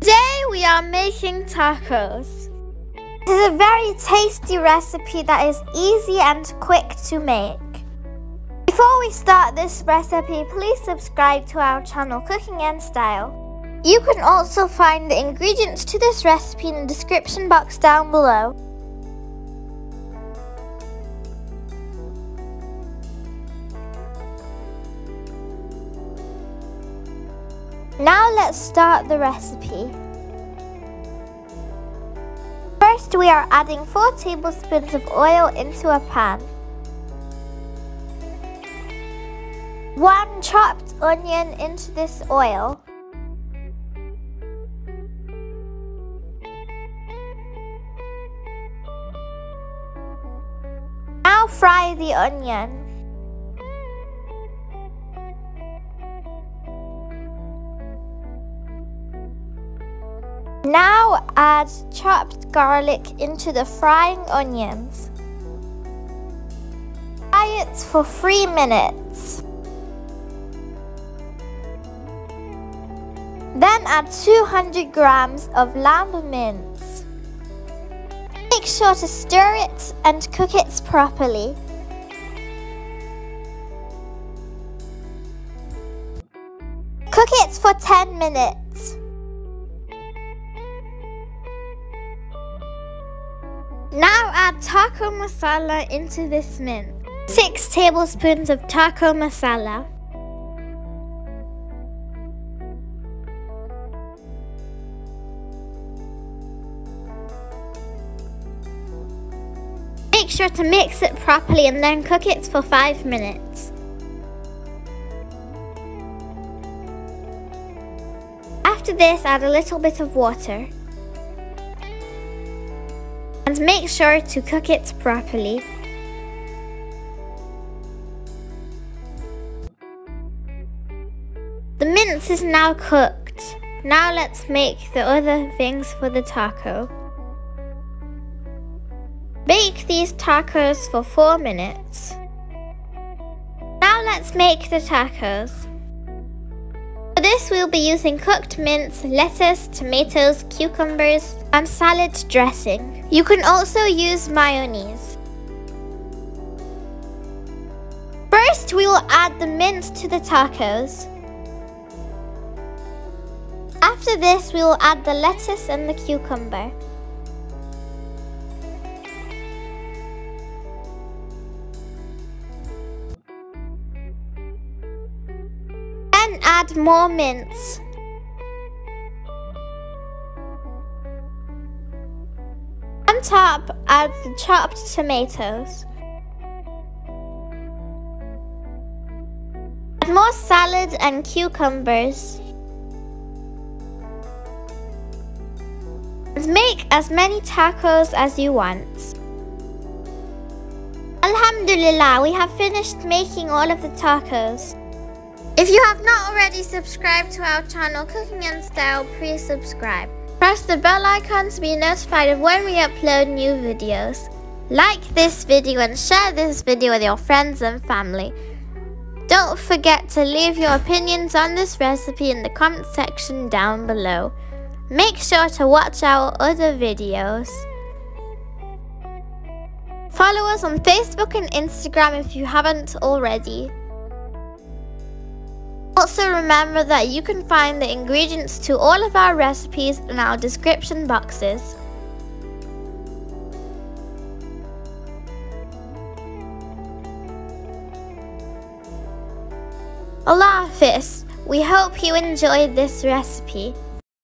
Today we are making tacos. This is a very tasty recipe that is easy and quick to make. Before we start this recipe, please subscribe to our channel Cooking and Style. You can also find the ingredients to this recipe in the description box down below. Now let's start the recipe. First, we are adding 4 tablespoons of oil into a pan. 1 chopped onion into this oil. Now fry the onion. Now add chopped garlic into the frying onions. Fry it for 3 minutes. Then add 200 grams of lamb mince. Make sure to stir it and cook it properly. Cook it for 10 minutes. Now add taco masala into this mince. 6 tablespoons of taco masala. Make sure to mix it properly and then cook it for 5 minutes. After this, add a little bit of water. And make sure to cook it properly. The mince is now cooked. Now let's make the other things for the taco. Bake these tacos for 4 minutes. Now let's make the tacos. For this we'll be using cooked mince, lettuce, tomatoes, cucumbers, and salad dressing. You can also use mayonnaise. First we will add the mince to the tacos. After this we will add the lettuce and the cucumber. Then add more mince. On top, add the chopped tomatoes. Add more salad and cucumbers. And make as many tacos as you want. Alhamdulillah, we have finished making all of the tacos. If you have not already subscribed to our channel Cooking and Style, please subscribe. Press the bell icon to be notified of when we upload new videos. Like this video and share this video with your friends and family. Don't forget to leave your opinions on this recipe in the comment section down below. Make sure to watch our other videos. Follow us on Facebook and Instagram if you haven't already. Also remember that you can find the ingredients to all of our recipes in our description boxes. Allah Hafiz. We hope you enjoyed this recipe.